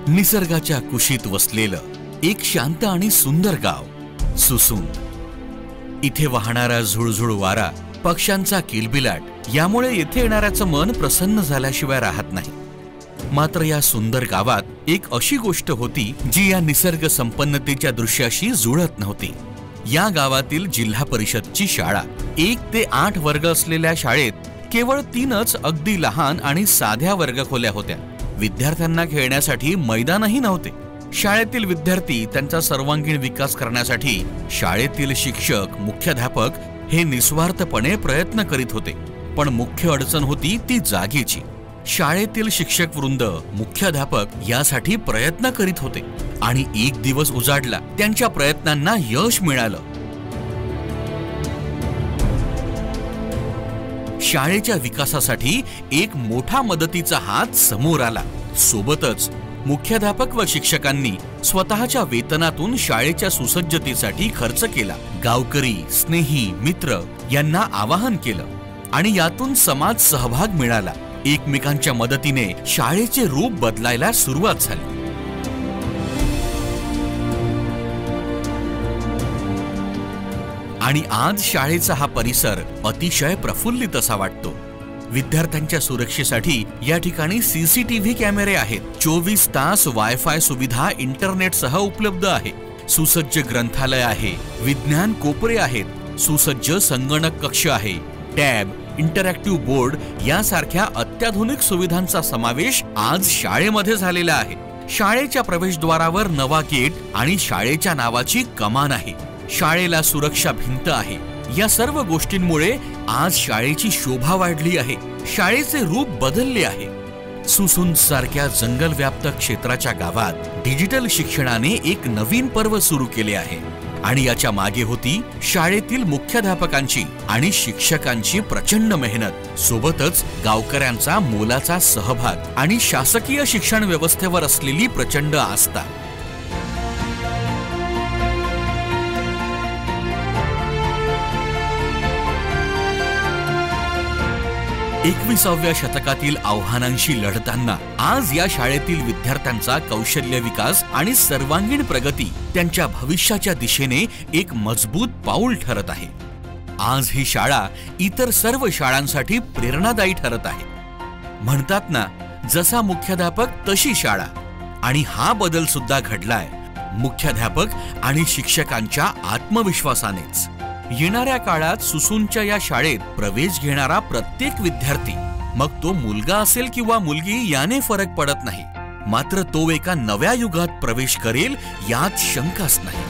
निसर्गाच्या कुशीत वसलेलं एक शांत आणि सुंदर गाव सुसून। इथे वाहणारा झुळझुळ वारा, पक्ष्यांचा किलबिलाट यामुळे येथे येणाऱ्याचं मन प्रसन्न झाल्याशिवाय राहत नाही। मात्र या सुंदर गावात एक अशी गोष्ट होती जी या निसर्ग संपन्नतेच्या दृश्याशी जुळत नव्हती। या गावातील जिल्हा परिषदची शाळा 1 ते 8 वर्ग असलेल्या शाळेत केवळ 3च अगदी लहान आणि साध्या वर्गखोल्या होत्या। विद्यार्थ्यांना खेळण्यासाठी मैदानही नव्हते। शाळेतील विद्यार्थी त्यांचा सर्वांगीण विकास करण्यासाठी शाळेतील शिक्षक, मुख्याध्यापक हे निस्वार्थपणे प्रयत्न करीत होते। पण मुख्य अडचण होती ती जागेची। शाळेतील शिक्षक वृंद, मुख्याध्यापक यासाठी प्रयत्न करीत होते आणि एक दिवस उजाडला, त्यांच्या प्रयत्नांना यश मिळालं। शाळेच्या विकासासाठी एक मोठा मदतीचा हात समोर आला। सोबतच मुख्याध्यापक व शिक्षकांनी स्वतःच्या वेतनातून शाळेच्या सुसज्जतेसाठी खर्च केला। गावकरी, स्नेही, मित्र यांना आवाहन केलं आणि यातून समाज सहभाग मिळाला। एकमेकांच्या मदतीने शाळेचे रूप बदलायला सुरुवात झाली। आणि आज शाळेचा हा परिसर अतिशय प्रफुल्लित असा वाटतो। विद्यार्थ्यांच्या सुरक्षेसाठी या ठिकाणी सीसीटीव्ही कॅमेरे आहेत। 24 तास वायफाय सुविधा इंटरनेटसह उपलब्ध आहे। सुसज्ज ग्रंथालय आहे, विज्ञान कोपरे आहेत, सुसज्ज संगणक कक्ष आहे, टॅब, इंटरॅक्टिव्ह बोर्ड यासारख्या अत्याधुनिक सुविधांचा समावेश आज शाळेमध्ये झालेला आहे। शाळेच्या प्रवेशद्वारावर नवा गेट आणि शाळेच्या नावाची कमान आहे। शाळेला सुरक्षा भिंत आहे। या सर्व गोष्टींमुळे आज शाळेची शोभा वाढली आहे, शाळेचे रूप बदलले आहे। सुसून सारख्या जंगलव्याप्त क्षेत्राच्या गावात डिजिटल शिक्षणाने एक नवीन पर्व सुरू केले आहे आणि याच्या मागे होती शाळेतील मुख्याध्यापकांची आणि शिक्षकांची प्रचंड मेहनत, सोबतच गावकऱ्यांचा मोलाचा सहभाग आणि शासकीय शिक्षण व्यवस्थेवर असलेली प्रचंड आस्था। 21व्या शतकातील आव्हानांशी लढताना आज या शाळेतील विद्यार्थ्यांचा कौशल्य विकास आणि सर्वांगीण प्रगती त्यांच्या भविष्याच्या दिशेने एक मजबूत पाऊल ठरत आहे। आज ही शाळा इतर सर्व शाळांसाठी प्रेरणादायी ठरत आहे। म्हणतात ना, जसा मुख्याध्यापक तशी शाळा, आणि हा बदल सुद्धा घडलाय मुख्याध्यापक आणि शिक्षकांच्या आत्मविश्वासानेच। येणाऱ्या काळात सुसूनच्या या शाळेत प्रवेश घेणारा प्रत्येक विद्यार्थी, मग तो मुलगा असेल किंवा मुलगी, याने फरक पडत नाही, मात्र तो एका नव्या युगात प्रवेश करेल यात शंकाच नाही।